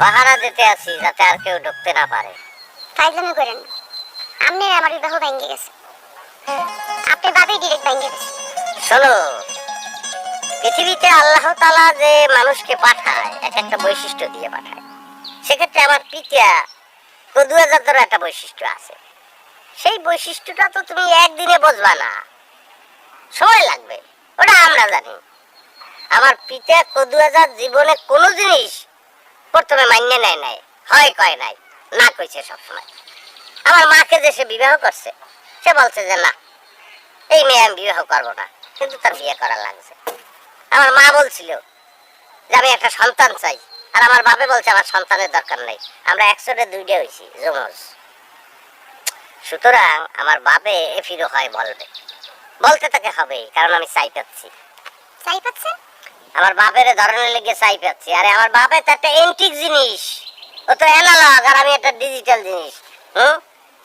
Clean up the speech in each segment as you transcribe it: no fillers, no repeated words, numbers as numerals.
পাহারা দিতে আছি যাতে আর কেউ ঢুকতে না পারে। ফাইজলামি করেন না। আপনার আমার বিবাহ ভেঙে গেছে, আপনার বাবাই ডিরেক্ট ভেঙে গেছে। শোনো, পৃথিবীতে আল্লাহ তাআলা যে মানুষকে পাঠায় এক একটা বৈশিষ্ট্য দিয়ে পাঠায়। সেক্ষেত্রে আমার পিতা কদুয়াজাতের একটা বৈশিষ্ট্য আছে। সেই বৈশিষ্ট্যটা তো তুমি একদিনে বুঝবা না, সময় লাগবে, ওটা আমরা জানি। আমার পিতা কদুয়াজাত জীবনে কোনো জিনিস প্রথমে মান্য নেয় নাই, হয় কয় নাই, না কইছে সবসময়। আমার মাকে যে সে বিবাহ করছে, সে বলছে যে না, এই মেয়ে আমি বিবাহ করবো না, কিন্তু তার বিয়ে করা লাগছে। আমার মা বলছিল যে আমি একটা সন্তান চাই, আর আমার বাপে বলছে আমার সন্তানের দরকার নেই। আমরা একসাথে দুইটা হয়েছি, যমজ। সুতরাং আমার বাপে এফিরো হয় বলবে, বলতে তাকে হবে, কারণ আমি চাই পাচ্ছি। চাই পাচ্ছেন? আমার বাপের ধরনের লেগে চাই পাচ্ছি। আরে আমার বাপের তো একটা এন্টিক জিনিস, ও তো অ্যানালগ, আর আমি একটা ডিজিটাল জিনিস।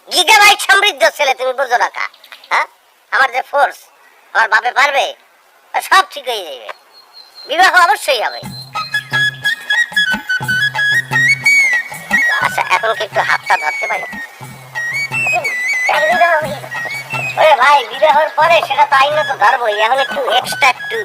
গিগাবাইট সমৃদ্ধ ছেলে, তুমি বুঝো না কা? হ্যাঁ, আমার যে ফোর্স, আমার বাপে পারবে, সব ঠিক হয়ে যাবে, বিবাহ অবশ্যই হবে। আচ্ছা, এখন কি একটু হাতটা ধরতে পারি? ওরে ভাই, বিবাহের পরে সেটা তো আইনত ধরবই, এখন একটু এক্সট্রা একটু